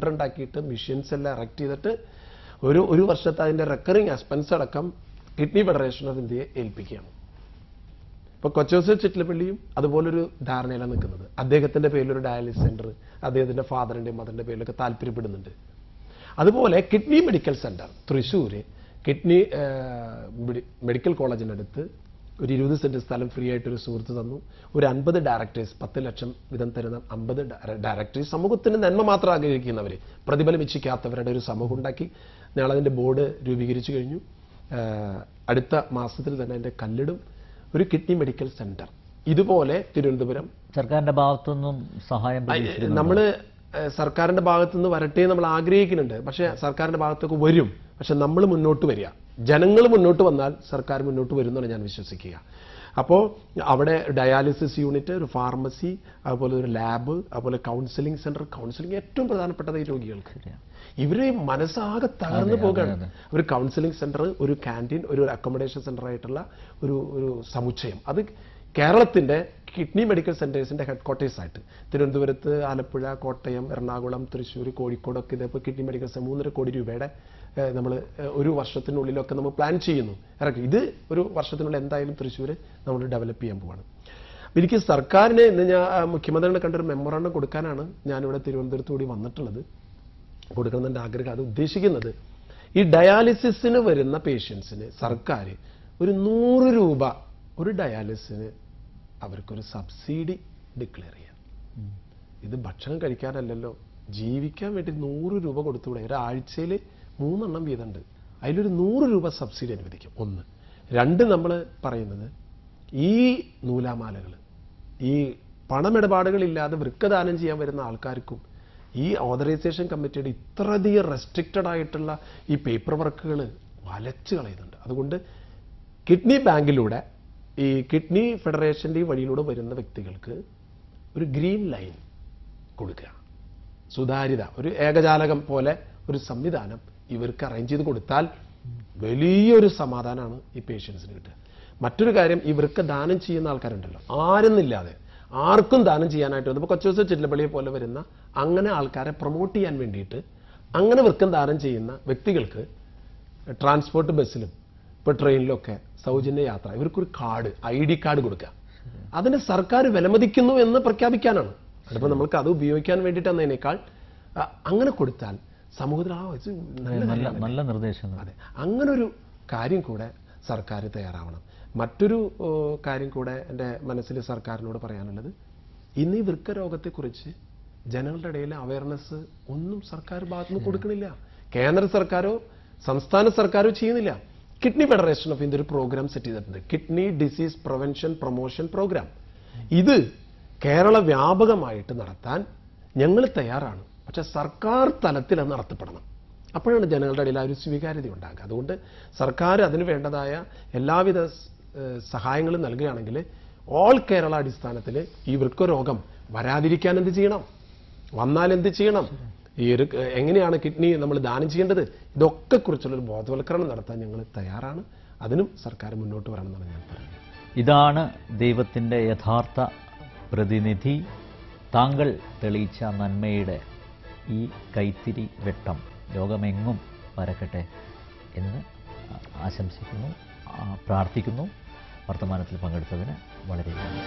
Filter ഉണ്ടാക്കിയിട്ട് machines എല്ലാം erect ചെയ്തിട്ട് ഒരു വർഷത്തെ അതിൻ്റെ റെക്കറിങ് എക്സ്പെൻസ് അടക്കം കിഡ്നി ഫെഡറേഷൻ ഓഫ് ഇന്ത്യയെ ഏൽപ്പിക്കുകയാണ്. ഇപ്പോൾ കൊച്ചോസ് ചിറ്റിലപ്പള്ളിയും അതുപോലൊരു ധാരണയിലാണ് നിൽക്കുന്നത്. അദ്ദേഹത്തിൻ്റെ പേരിലൊരു ഡയാലിസിസ് സെൻറ്റർ അദ്ദേഹത്തിൻ്റെ ഫാദറിൻ്റെയും മദറിൻ്റെ പേരിലൊക്കെ താല്പര്യപ്പെടുന്നുണ്ട്. അതുപോലെ kidney medical centre Thrissur kidney medical കോളേജിനടുത്ത് ഒരു 20 സെൻറ്റ് സ്ഥലം ഫ്രീ ആയിട്ടൊരു സുഹൃത്ത് തന്നു. ഒരു 50 ഡയറക്ടേഴ്സ് 10 ലക്ഷം വീതം തരുന്ന 50 ഡയറക്ടേഴ്സ് സമൂഹത്തിന് നന്മ മാത്രം ആഗ്രഹിക്കുന്നവർ, പ്രതിഫലം ഇച്ഛിക്കാത്തവരുടെ ഒരു സമൂഹം ഉണ്ടാക്കി ഞങ്ങളതിൻ്റെ ബോർഡ് രൂപീകരിച്ചു കഴിഞ്ഞു. അടുത്ത മാസത്തിൽ തന്നെ അതിൻ്റെ കല്ലിടും. ഒരു കിഡ്നി മെഡിക്കൽ സെൻറ്റർ ഇതുപോലെ തിരുവനന്തപുരം സർക്കാരിൻ്റെ ഭാഗത്തുനിന്നും സഹായം നമ്മൾ സർക്കാരിൻ്റെ ഭാഗത്തുനിന്ന് വരട്ടെ നമ്മൾ ആഗ്രഹിക്കുന്നുണ്ട്. പക്ഷേ സർക്കാരിൻ്റെ ഭാഗത്തൊക്കെ വരും. പക്ഷെ നമ്മൾ മുന്നോട്ട് വരിക, ജനങ്ങൾ മുന്നോട്ട് വന്നാൽ സർക്കാർ മുന്നോട്ട് വരുമെന്നാണ് ഞാൻ വിശ്വസിക്കുക. അപ്പോൾ അവിടെ ഡയാലിസിസ് യൂണിറ്റ്, ഒരു ഫാർമസി, അതുപോലെ ഒരു ലാബ്, അതുപോലെ കൗൺസിലിംഗ് സെൻറ്റർ. കൗൺസിലിംഗ് ഏറ്റവും പ്രധാനപ്പെട്ടത് ഈ രോഗികൾക്ക്. ഇവർ മനസ്സാകെ തകർന്നു പോകുകയാണ്. ഒരു കൗൺസിലിംഗ് സെൻറ്റർ, ഒരു ക്യാൻറ്റീൻ, ഒരു അക്കോമഡേഷൻ സെൻറ്റർ ആയിട്ടുള്ള ഒരു സമുച്ചയം, അത് കേരളത്തിൻ്റെ കിഡ്നി മെഡിക്കൽ സെൻറ്റേഴ്സിൻ്റെ ഹെഡ്ക്വാർട്ടേഴ്സായിട്ട് തിരുവനന്തപുരത്ത്, ആലപ്പുഴ, കോട്ടയം, എറണാകുളം, തൃശ്ശൂർ, കോഴിക്കോടൊക്കെ ഇതേപോലെ കിഡ്നി മെഡിക്കൽ 3.5 കോടി രൂപയുടെ നമ്മൾ ഒരു വർഷത്തിനുള്ളിലൊക്കെ നമ്മൾ പ്ലാൻ ചെയ്യുന്നു ഇറക്കി. ഇത് ഒരു വർഷത്തിനുള്ളിൽ എന്തായാലും തൃശ്ശൂർ നമ്മൾ ഡെവലപ്പ് ചെയ്യാൻ പോവാണ്. എനിക്ക് സർക്കാരിന് ഇന്ന് ഞാൻ മുഖ്യമന്ത്രിനെ കണ്ടൊരു മെമ്മോറാണ്ടം കൊടുക്കാനാണ് ഞാനിവിടെ തിരുവനന്തപുരത്ത് കൂടി വന്നിട്ടുള്ളത്. കൊടുക്കണമെന്ന് ആഗ്രഹം. അത് ഉദ്ദേശിക്കുന്നത് ഈ ഡയാലിസിസിന് വരുന്ന പേഷ്യൻസിന് സർക്കാർ ഒരു 100 രൂപ ഒരു ഡയാലിസിന് അവർക്കൊരു സബ്സിഡി ഡിക്ലെയർ ചെയ്യാം. ഇത് ഭക്ഷണം കഴിക്കാനല്ലല്ലോ, ജീവിക്കാൻ വേണ്ടി 100 രൂപ കൊടുത്തുകൂടെ? ഒരാഴ്ചയിൽ 3 എണ്ണം വീതമുണ്ട്, അതിലൊരു 100 രൂപ സബ്സിഡി അനുവദിക്കും. 1. 2, നമ്മൾ പറയുന്നത് ഈ നൂലാമാലകൾ, ഈ പണമിടപാടുകളില്ലാതെ വൃക്കദാനം ചെയ്യാൻ വരുന്ന ആൾക്കാർക്കും ഈ ഓതറൈസേഷൻ കമ്മിറ്റിയുടെ ഇത്രയധികം റെസ്ട്രിക്റ്റഡ് ആയിട്ടുള്ള ഈ പേപ്പർ വർക്കുകൾ വലച്ചു കളയുന്നുണ്ട്. അതുകൊണ്ട് കിഡ്നി ബാങ്കിലൂടെ ഈ കിഡ്നി ഫെഡറേഷൻ്റെ ഈ വഴിയിലൂടെ വരുന്ന വ്യക്തികൾക്ക് ഒരു ഗ്രീൻ ലൈൻ കൊടുക്കുക, സുതാര്യത, ഒരു ഏകജാലകം പോലെ ഒരു സംവിധാനം ഇവർക്ക് അറേഞ്ച് ചെയ്ത് കൊടുത്താൽ വലിയൊരു സമാധാനമാണ് ഈ പേഷ്യൻസിന് കിട്ടുക. മറ്റൊരു കാര്യം, ഈ വൃക്ക ദാനം ചെയ്യുന്ന ആൾക്കാരുണ്ടല്ലോ, ആരെന്നില്ലാതെ ആർക്കും ദാനം ചെയ്യാനായിട്ട് വന്നപ്പോൾ കൊച്ചോസ് ചിറ്റിലപ്പള്ളിയെ പോലെ വരുന്ന അങ്ങനെ ആൾക്കാരെ പ്രൊമോട്ട് ചെയ്യാൻ വേണ്ടിയിട്ട് അങ്ങനെ വൃക്കം ദാനം ചെയ്യുന്ന വ്യക്തികൾക്ക് ട്രാൻസ്പോർട്ട് ബസ്സിലും ഇപ്പോൾ ട്രെയിനിലൊക്കെ സൗജന്യ യാത്ര, ഇവർക്കൊരു കാർഡ്, ID കാർഡ് കൊടുക്കുക. അതിനെ സർക്കാർ വിലമതിക്കുന്നു എന്ന് പ്രഖ്യാപിക്കാനാണ്. അതിപ്പോൾ നമ്മൾക്ക് അത് ഉപയോഗിക്കാൻ വേണ്ടിയിട്ടെന്നതിനേക്കാൾ അങ്ങനെ കൊടുത്താൽ സമൂഹത്തിൽ നല്ല നിർദ്ദേശം. അതെ, അങ്ങനൊരു കാര്യം കൂടെ സർക്കാർ തയ്യാറാവണം. മറ്റൊരു കാര്യം കൂടെ എൻ്റെ മനസ്സിൽ സർക്കാരിനോട് പറയാനുള്ളത്, ഇന്ന് ഈ വൃക്ക രോഗത്തെക്കുറിച്ച് ജനങ്ങളുടെ ഇടയിൽ അവയർനെസ് ഒന്നും സർക്കാർ ഭാഗത്തുനിന്ന് കൊടുക്കണില്ല. കേന്ദ്ര സർക്കാരോ സംസ്ഥാന സർക്കാരോ ചെയ്യുന്നില്ല. കിഡ്നി ഫെഡറേഷൻ ഓഫ് ഇന്ത്യ ഒരു പ്രോഗ്രാം സെറ്റ് ചെയ്തിട്ടുണ്ട്, kidney disease prevention promotion programme. ഇത് കേരള വ്യാപകമായിട്ട് നടത്താൻ ഞങ്ങൾ തയ്യാറാണ്. പക്ഷെ സർക്കാർ തലത്തിൽ അത് നടത്തപ്പെടണം. അപ്പോഴാണ് ജനങ്ങളുടെ ഇടയിൽ ആ ഒരു സ്വീകാര്യത ഉണ്ടാകുക. അതുകൊണ്ട് സർക്കാർ അതിന് വേണ്ടതായ എല്ലാവിധ സഹായങ്ങളും നൽകുകയാണെങ്കിൽ ഓൾ കേരള അടിസ്ഥാനത്തിൽ ഈ വൃക്കരോഗം വരാതിരിക്കാൻ എന്ത് ചെയ്യണം, വന്നാൽ എന്ത് ചെയ്യണം, ഈ ഒരു എങ്ങനെയാണ് കിഡ്നി നമ്മൾ ദാനം ചെയ്യേണ്ടത്, ഇതൊക്കെ കുറിച്ചുള്ളൊരു ബോധവൽക്കരണം നടത്താൻ ഞങ്ങൾ തയ്യാറാണ്. അതിനും സർക്കാർ മുന്നോട്ട് വരണമെന്നാണ് ഞാൻ പറയുന്നത്. ഇതാണ് ദൈവത്തിൻ്റെ യഥാർത്ഥ പ്രതിനിധി. താങ്കൾ തെളിയിച്ച നന്മയുടെ ഈ കൈത്തിരി വെട്ടം ലോകമെങ്ങും പരക്കട്ടെ എന്ന് ആശംസിക്കുന്നു, പ്രാർത്ഥിക്കുന്നു. വർത്തമാനത്തിൽ പങ്കെടുത്തതിന് വളരെ നന്ദി.